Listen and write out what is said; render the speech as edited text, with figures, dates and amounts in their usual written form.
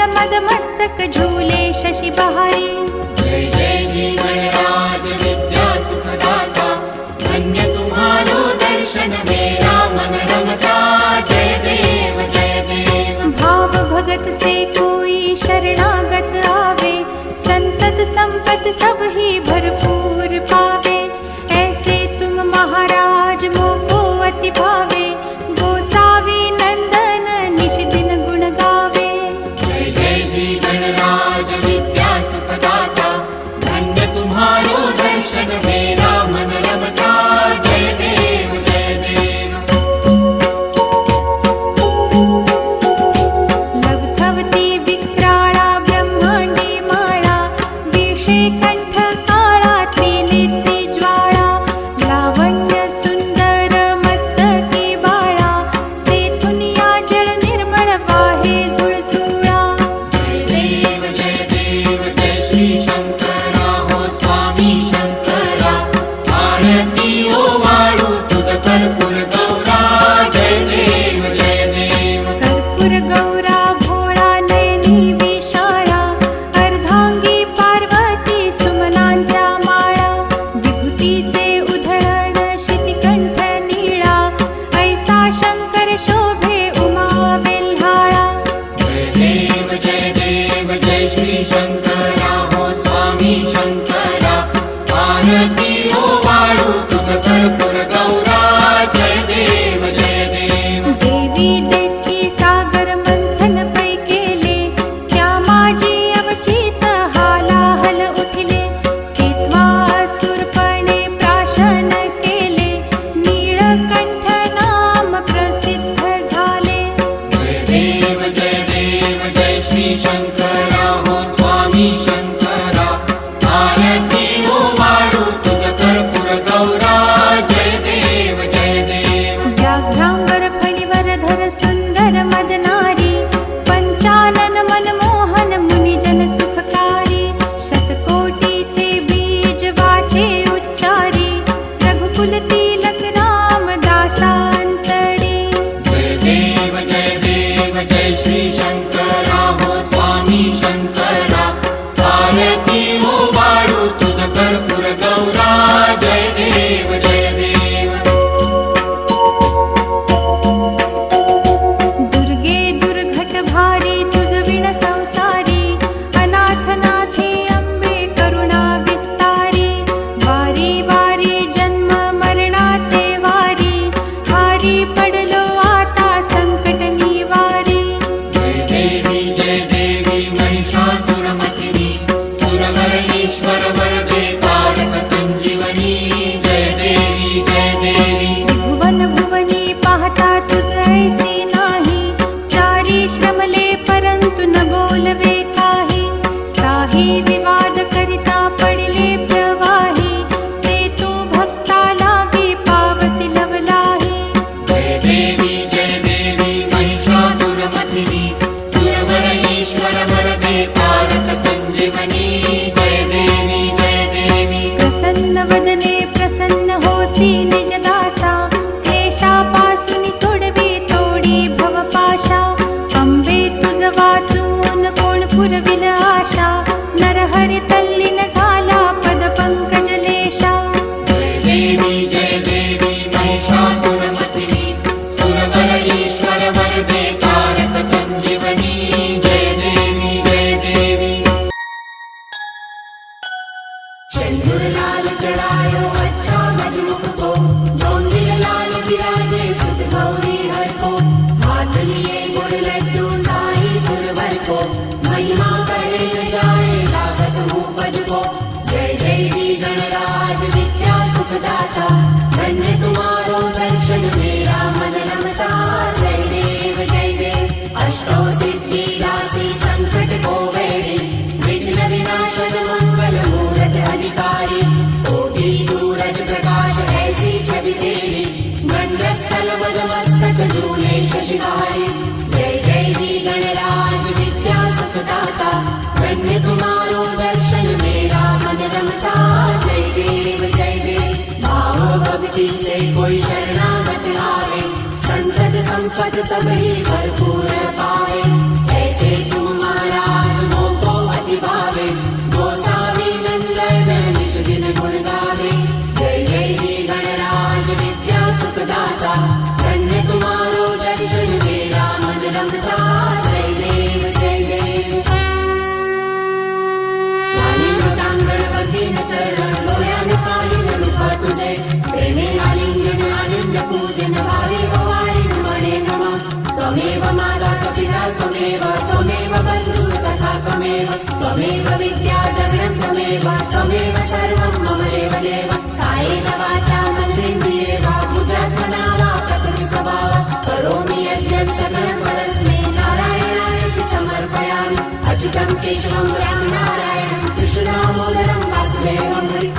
मद मस्तक झूले शशि बहारी। जय जय जी गणराज विद्या सुखदाता, धन्य तुम्हारो दर्शन मेरा मन रमता। जय देव जय देव। भाव भगत से कोई शरणागत आवे, संतत संपत सब ही भरपूर पावे। ऐसे तुम महाराज मोको अति भावे, गोसावी नंदन निश दिन गुण गावे। जय जय जी गणराज विद्या सुखदाता, धन्य तुम्हारो दर्शन मेरा मन रमता। जय देव जय देव। लवथवती विक्राळा ब्रह्मांडी माळा, विषे कंठ काळा त्रिनेत्री ज्वाळा। लावण्य सुंदर मस्तकी बाळा, तेथून या जल निर्मळ वाहे झुळझुळा। जय देव जय श्री शंकरा हो स्वामी शंकरा, आरती ओ वाळू तुझ कर्पूर गौरा। जय देव जय देव। कर्पूर गौरा भोळा नयनी विशाळा, अर्धांगी पार्वती सुमनांच्या माळा। विभूतीचे उधळण शितिकंठ नीळा, ऐसा शंकर शोभे उमा वेल्हाळा। जय देव जय श्री शंकरा हो स्वामी शंकरा, आरती ओ वाळू तुझ कर्पूर गौरा। जय देव जय देव। देवी देती सागर मंथन पै केले, त्या माझी अवचित हालाहल उठले। तेथवा असुरपणे प्राशन केले, नीळकंठ नाम प्रसिद्ध झाले। जय देव जय श्री शंकरा हो स्वामी शंकरा, आरती ओ वाळू तुझ कर्पूर गौरा। जय देव जय देव। व्याघ्रांबर फणीवर धर सुंदर मदनारी, पंचानन मनमोहन मुनिजन सुखकारी। शतकोटीचे बीज वाचे उच्चारी, रघुकुल तिलक राम दासांतरी। जय देव जय श्री शंकरा हो स्वामी शंकरा, आरती ओ वाळू तुझ कर्पूर गौरा। जय देव जय देव। दुर्गे दुर्घट भारी तुझ विण संसारी, अनाथ नाथे अंबे करुणा विस्तारी। वारी वारी जन्म मरणाते वारी, भारी पडलो आता संकट निवारी। जय देवी महिषासुरमर्दिनी, सुरवर ईश्वर वरदे तारक संजीवनी। जय देवी जय देवी। भुवन भुवनी पाहता तुझ ऐसी नाही, चारी श्रमले परंतु न बोलवे काही। साही विवाद करिता पडले प्रवाही, ते तू भक्ता लागी पावसी लवलाही। जय देवी महिषासुरमर्दिनी, सुरवर ईश्वर वरदे तारक संजीवनी। जय देवी जय देवी। प्रसन्न वदने प्रसन्न होसी निज दासा, क्लेशापासून सोडवी तोडी भवपाशा। अंबे तुझ वाचून कोण पुरविल आशा, नरहरी तल्लीन झाला पद पंकजलेशा। जय देवी महिषासुरमर्दिनी, सुरवर ईश्वर वरदे तारक संजीवनी। जय देवी जय देवी। सिंदूर लाल चढ़ायो अच्छा मजमुख को, जोंदिल लाल विराजे सुत गौरी हर को। हाथ लिए गुड़ लड्डू साई सुरवर को, महिमा करे न जाए लागत मुपद को। जय जय जी गणराज विद्या सुखदाता, धन्य तुम्हारो दर्शन मेरा मन रमता। जय देव जय देव। अष्टो सिद्धि दासी संकट को वैरी, विघ्न विनाशन मंगल मूरत अधिकारी। कोटि सूरज प्रकाश ऐसी छवि तेरी, मंडस्थल मद मस्तक झूले शशिहारी। जय जय जी गणराज विद्या सुखदाता, धन्य तुम्हारो दर्शन मेरा मन रमता। जय देव जय देव। भाव भक्ति से कोई शरणागत आवे, संतत संपत सब ही भरपूर पावे। ऐसे तुम महाराज त्वमेव विद्याधरणं त्वमेव सर्वं मम देवदेव कायेन वाचा मनसेन्द्रिये वा बुद्ध्यात्मना वा प्रकृति स्वभावात् करोमि यद्यत् सकलं परस्मै नारायणाय समर्पयामि अच्युतं केशवं रामनारायणं कृष्णदामोदरं वासुदेवं हरि